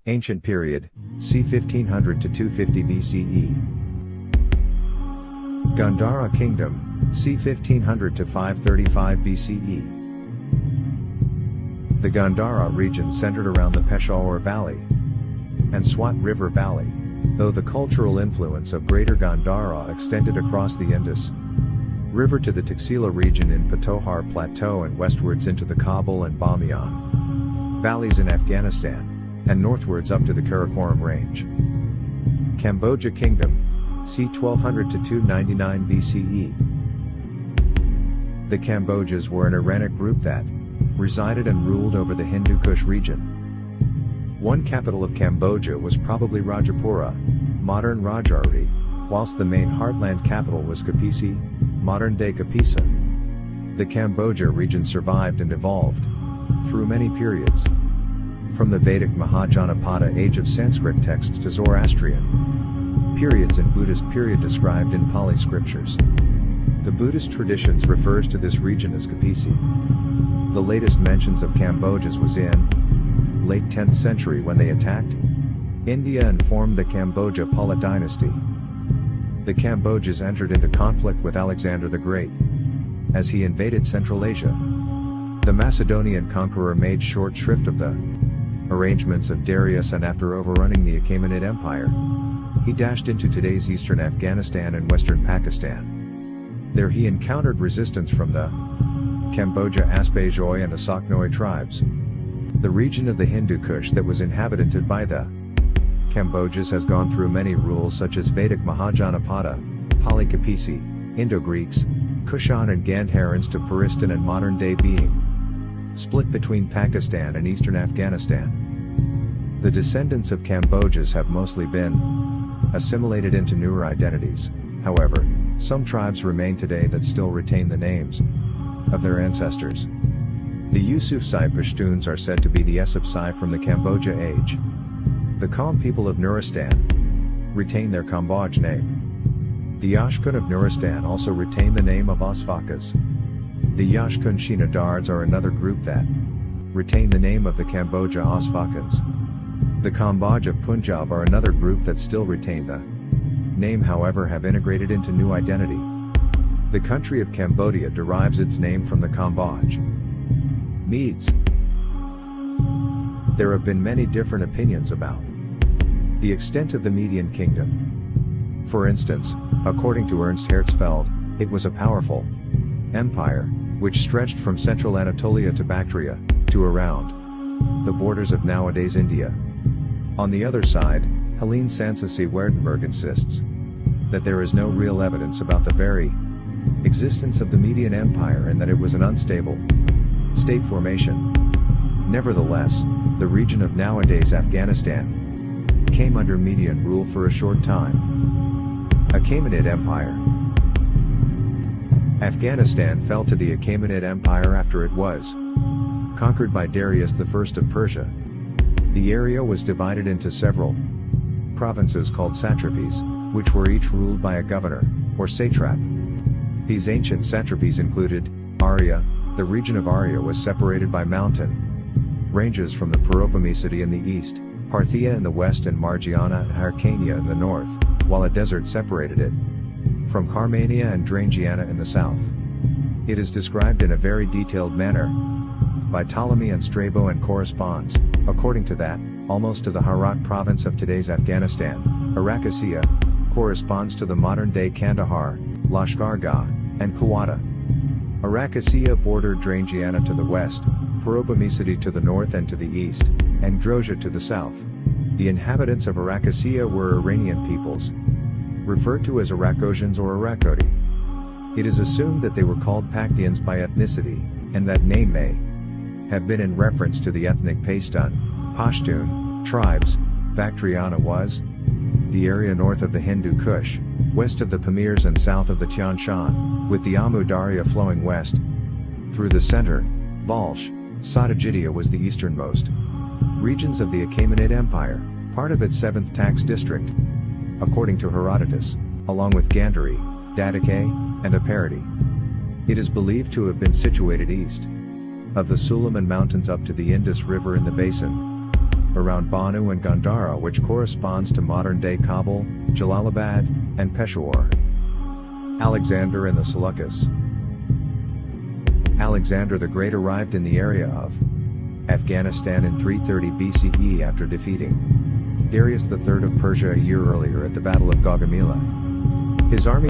Ancient period, c. 1500 to 250 BCE. Gandhara Kingdom, c. 1500 to 535 BCE. The Gandhara region centered around the Peshawar Valley and Swat River Valley, though the cultural influence of Greater Gandhara extended across the Indus River to the Taxila region in Patohar Plateau and westwards into the Kabul and Bamiyan valleys in Afghanistan, and northwards up to the Karakoram Range. Kamboja Kingdom, c. 1200 to 299 BCE. The Kambojas were an Iranic group that resided and ruled over the Hindu Kush region. One capital of Cambodia was probably Rajapura, modern Rajaury, whilst the main heartland capital was Kapisi, modern-day Kapisa. The Kamboja region survived and evolved through many periods, from the Vedic Mahajanapada age of Sanskrit texts to Zoroastrian periods and Buddhist period described in Pali scriptures. The Buddhist traditions refers to this region as Kapisi. The latest mentions of Cambojas was in late 10th century when they attacked India and formed the Kamboja Pala dynasty. The Kambojas entered into conflict with Alexander the Great as he invaded Central Asia. The Macedonian conqueror made short shrift of the arrangements of Darius, and after overrunning the Achaemenid Empire, he dashed into today's eastern Afghanistan and western Pakistan. There he encountered resistance from the Kamboja Aspajoi and Asaknoi tribes. The region of the Hindu Kush that was inhabited by the Kambojas has gone through many rules such as Vedic Mahajanapada, Pali Kapisi, Indo-Greeks, Kushan and Gandharans to Paristan and modern-day being split between Pakistan and eastern Afghanistan. The descendants of Kambojas have mostly been assimilated into newer identities. However, some tribes remain today that still retain the names of their ancestors. The Yusufzai Pashtuns are said to be the Essopzai from the Kamboja age. The Kham people of Nuristan retain their Kamboj name. The Yashkun of Nuristan also retain the name of Osvakas. The Yashkun Shinadards are another group that retain the name of the Kamboja Osvakans. The Kamboja Punjab are another group that still retain the name, however have integrated into new identity. The country of Cambodia derives its name from the Kamboj Medes. There have been many different opinions about the extent of the Median Kingdom. For instance, according to Ernst Herzfeld, it was a powerful empire, which stretched from central Anatolia to Bactria, to around the borders of nowadays India. On the other side, Helene Sanssouci Werdenberg insists that there is no real evidence about the very existence of the Median Empire and that it was an unstable state formation. Nevertheless, the region of nowadays Afghanistan came under Median rule for a short time. Achaemenid Empire. Afghanistan fell to the Achaemenid Empire after it was conquered by Darius I of Persia. The area was divided into several provinces called satrapies, which were each ruled by a governor, or satrap. These ancient satrapies included Arya. The region of Arya was separated by mountain ranges from the Paropamesidi in the east, Parthia in the west and Margiana and Hyrcania in the north, while a desert separated it from Carmania and Drangiana in the south. It is described in a very detailed manner by Ptolemy and Strabo and corresponds, according to that, almost to the Herat province of today's Afghanistan. Arakassia corresponds to the modern-day Kandahar, Lashkargah, and Kuwata. Arakassia bordered Drangiana to the west, Paropamesidi to the north and to the east, and Drozhia to the south. The inhabitants of Arakassia were Iranian peoples, referred to as Arakosians or Arakoti. It is assumed that they were called Paktians by ethnicity, and that name may have been in reference to the ethnic Pashtun tribes. Bactriana was the area north of the Hindu Kush, west of the Pamirs and south of the Tian Shan, with the Amu Darya flowing west through the center. Balch, Satajidia was the easternmost regions of the Achaemenid Empire, part of its 7th tax district, according to Herodotus, along with Gandhari, Dadake, and Aparati. It is believed to have been situated east of the Suleiman Mountains up to the Indus River in the basin around Banu and Gandhara, which corresponds to modern-day Kabul, Jalalabad, and Peshawar. Alexander and the Seleucids. Alexander the Great arrived in the area of Afghanistan in 330 BCE after defeating Darius III of Persia a year earlier at the Battle of Gaugamela. His army